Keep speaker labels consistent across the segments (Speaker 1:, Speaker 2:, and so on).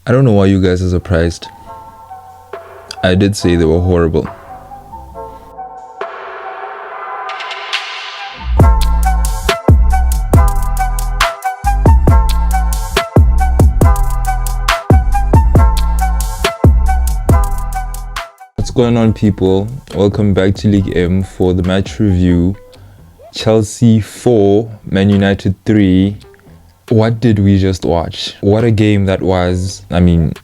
Speaker 1: I don't know why you guys are surprised. I did say they were horrible. What's going on, people? Welcome back to League M for the match review. Chelsea 4, Man United 3. What did we just watch? What a game that was. I mean,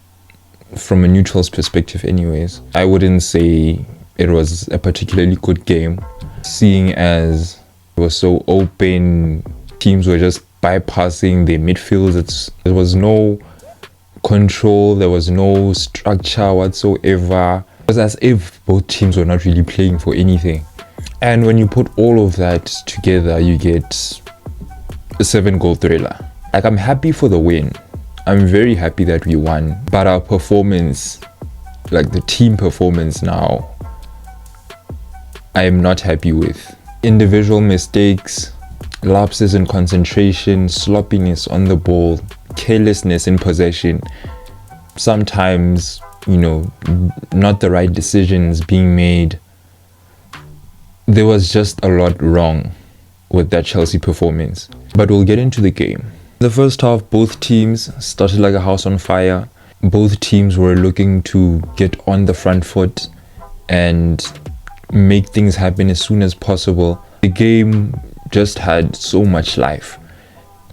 Speaker 1: from a neutral's perspective anyways, I wouldn't say it was a particularly good game, seeing as it was so open. Teams were just bypassing their midfields. There was no control, there was no structure whatsoever. It was as if both teams were not really playing for anything. And when you put all of that together, you get a 7-goal thriller. Like, I'm happy for the win. I'm very happy that we won. But our performance, like the team performance now, I am not happy with. Individual mistakes, lapses in concentration, sloppiness on the ball, carelessness in possession. Sometimes, not the right decisions being made. There was just a lot wrong with that Chelsea performance. But we'll get into the game. The first half, both teams started like a house on fire. Both teams were looking to get on the front foot and make things happen as soon as possible. The game just had so much life.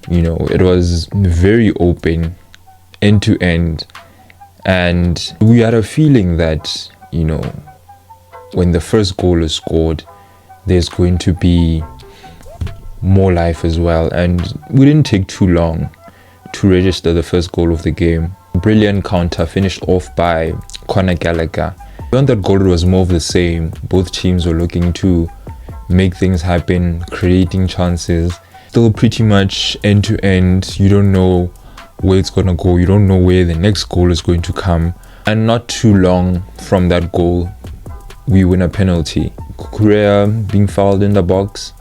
Speaker 1: It was very open, end to end. And we had a feeling that, when the first goal is scored, there's going to be more life as well. And we didn't take too long to register the first goal of the game. Brilliant counter finished off by Conor Gallagher. Beyond that goal, it was more of the same. Both teams were looking to make things happen, creating chances. Still pretty much end to end. You don't know where it's gonna go. You don't know where the next goal is going to come. And not too long from that goal, we win a penalty. Kukurea being fouled in the box.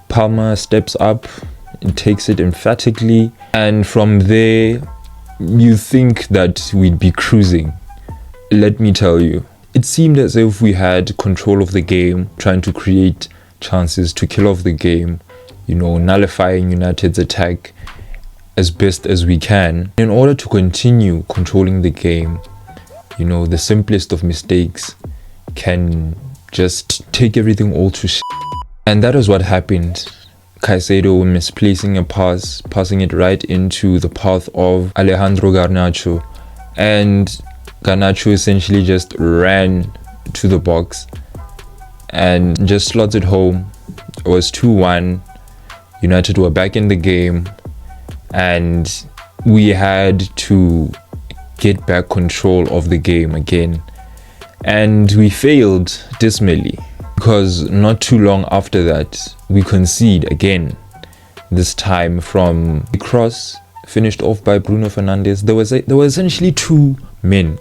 Speaker 1: Palmer steps up and takes it emphatically, and from there you think that we'd be cruising. Let me tell you, it seemed as if we had control of the game, trying to create chances to kill off the game, nullifying United's attack as best as we can. In order to continue controlling the game, the simplest of mistakes can just take everything all to shit. And that is what happened. Caicedo misplacing a pass, passing it right into the path of Alejandro Garnacho. And Garnacho essentially just ran to the box and just slots it home. It was 2-1. United were back in the game. And we had to get back control of the game again. And we failed dismally. Because not too long after that, we concede again. This time from the cross, finished off by Bruno Fernandes. There were essentially two men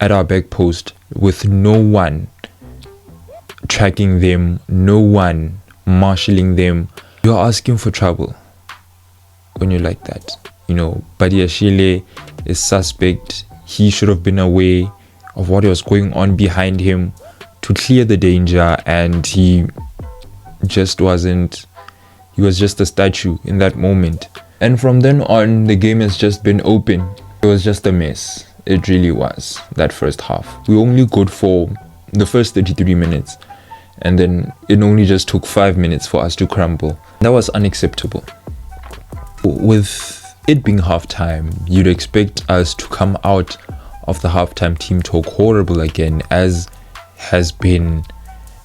Speaker 1: at our back post with no one tracking them, no one marshalling them. You're asking for trouble when you're like that. Badiashile is suspect. He should have been aware of what was going on behind him to clear the danger, and he just wasn't. He was just a statue in that moment. And from then on, the game has just been open. It was just a mess. It really was, that first half. We only got for the first 33 minutes, and then it only just took 5 minutes for us to crumble. That was unacceptable. With it being halftime, you'd expect us to come out of the halftime team talk horrible again, as has been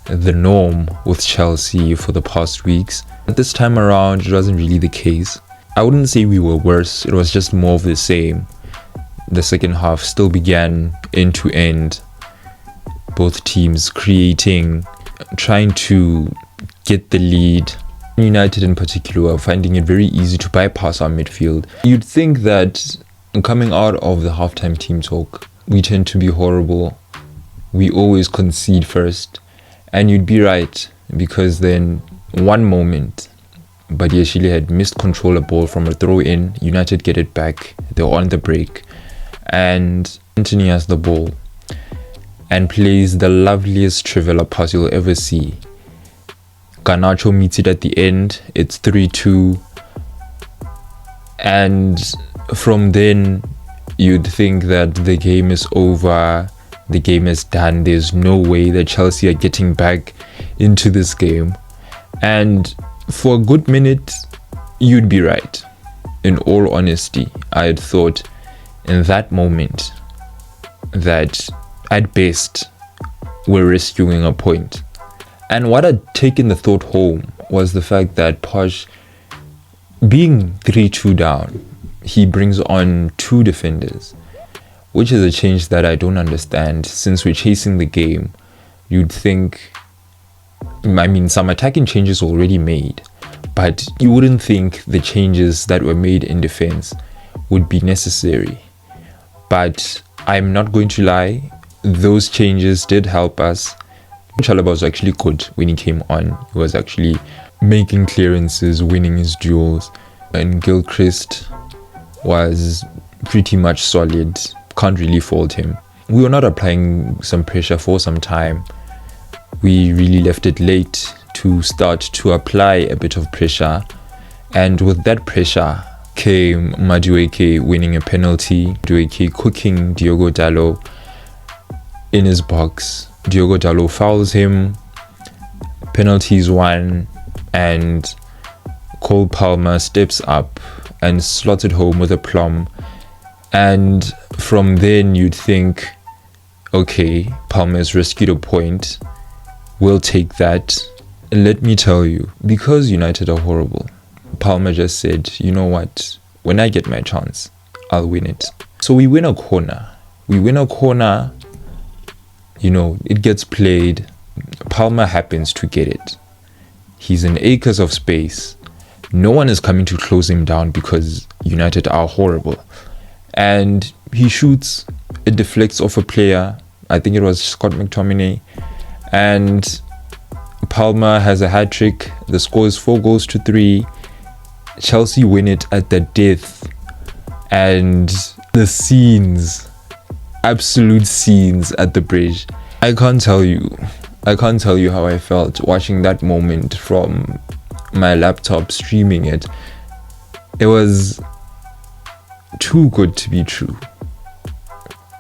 Speaker 1: the norm with Chelsea for the past weeks. But this time around, it wasn't really the case. I wouldn't say we were worse, it was just more of the same. The second half still began end to end. Both teams creating, trying to get the lead. United in particular were finding it very easy to bypass our midfield. You'd think that coming out of the halftime team talk, we tend to be horrible. We always concede first, and you'd be right, because then one moment Badiashile had missed control a ball from a throw in. United get it back, they were on the break, and Anthony has the ball and plays the loveliest triveller pass you'll ever see. Garnacho meets it at the end. It's 3-2, and from then you'd think that the game is over, the game is done, there's no way that Chelsea are getting back into this game. And for a good minute you'd be right. In all honesty, I had thought in that moment that at best we're rescuing a point. And what had taken the thought home was the fact that Posh, being 3-2 down, he brings on 2 defenders, which is a change that I don't understand. Since we're chasing the game, you'd think, I mean, some attacking changes already made, but you wouldn't think the changes that were made in defense would be necessary. But I'm not going to lie, those changes did help us. Chalaba was actually good when he came on. He was actually making clearances, winning his duels, and Gilchrist was pretty much solid. Can't really fault him. We were not applying some pressure for some time. We really left it late to start to apply a bit of pressure, and with that pressure came Madueke winning a penalty, Madueke cooking Diogo Dalot in his box. Diogo Dalot fouls him, penalties won, and Cole Palmer steps up and slots it home with a plum. And from then you'd think, okay, Palmer's rescued a point, we'll take that. Let me tell you, because United are horrible, Palmer just said, you know what, when I get my chance, I'll win it. So we win a corner, you know, it gets played, Palmer happens to get it. He's in acres of space. No one is coming to close him down because United are horrible. And he shoots, it deflects off a player, I think it was Scott McTominay, and Palmer has a hat-trick. The score is 4-3. Chelsea win it at the death, and the scenes, absolute scenes at the bridge. I can't tell you how I felt watching that moment from my laptop, streaming it. It was too good to be true.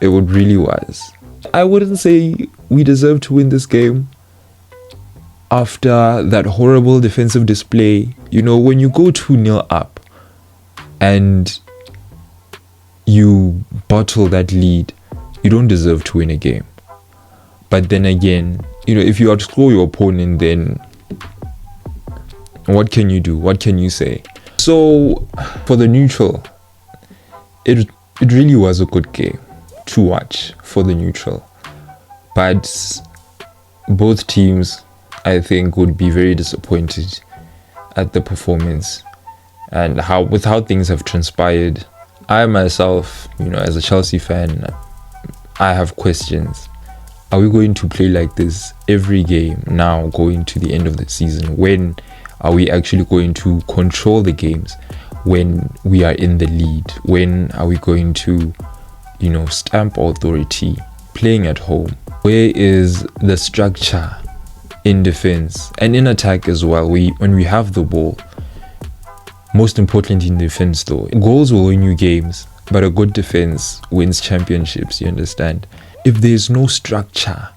Speaker 1: It really was. I wouldn't say we deserve to win this game after that horrible defensive display. You know, when you go 2-0 up and you bottle that lead, you don't deserve to win a game. But then again, you know, if you outscore your opponent, then what can you do? What can you say? So for the neutral, it really was a good game to watch for the neutral. But both teams, I think, would be very disappointed at the performance and how things have transpired. I myself, you know, as a Chelsea fan, I have questions. Are we going to play like this every game now going to the end of the season? When are we actually going to control the games when we are in the lead? When are we going to, you know, stamp authority playing at home? Where is the structure in defense and in attack as well? When we have the ball, most importantly in defense though, goals will win you games, but a good defense wins championships, you understand? If there's no structure,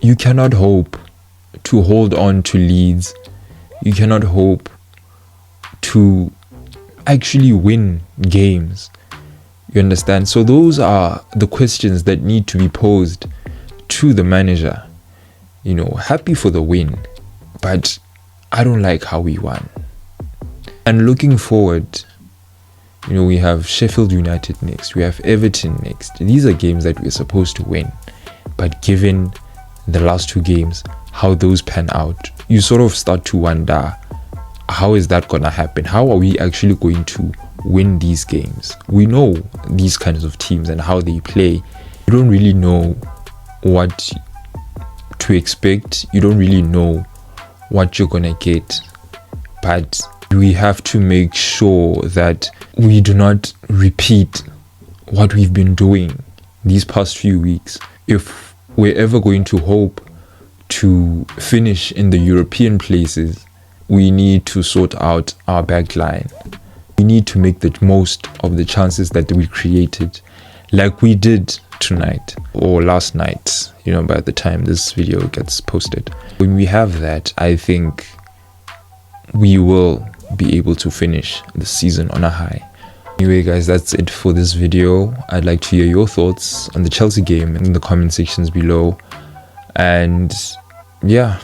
Speaker 1: you cannot hope to hold on to leads. You cannot hope to actually win games. You understand? So those are the questions that need to be posed to the manager. You know, happy for the win, but I don't like how we won. And looking forward, you know, we have Sheffield United next, we have Everton next. These are games that we're supposed to win, but given the last 2 games, how those pan out, you sort of start to wonder, how is that gonna happen? How are we actually going to win these games? We know these kinds of teams and how they play. You don't really know what to expect. You don't really know what you're gonna get, but we have to make sure that we do not repeat what we've been doing these past few weeks, if we're ever going to hope to finish in the European places, we need to sort out our back line. We need to make the most of the chances that we created, like we did tonight or last night, by the time this video gets posted. When we have that, I think we will be able to finish the season on a high. Anyway guys, that's it for this video. I'd like to hear your thoughts on the Chelsea game in the comment sections below. And yeah,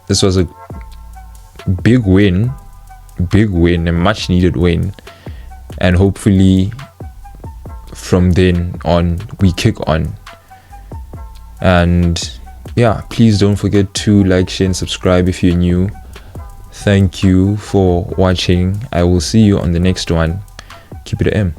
Speaker 1: this was a big win, a much needed win, and hopefully from then on we kick on. And yeah, please don't forget to like, share and subscribe if you're new. Thank you for watching. I will see you on the next one. Keep it a M.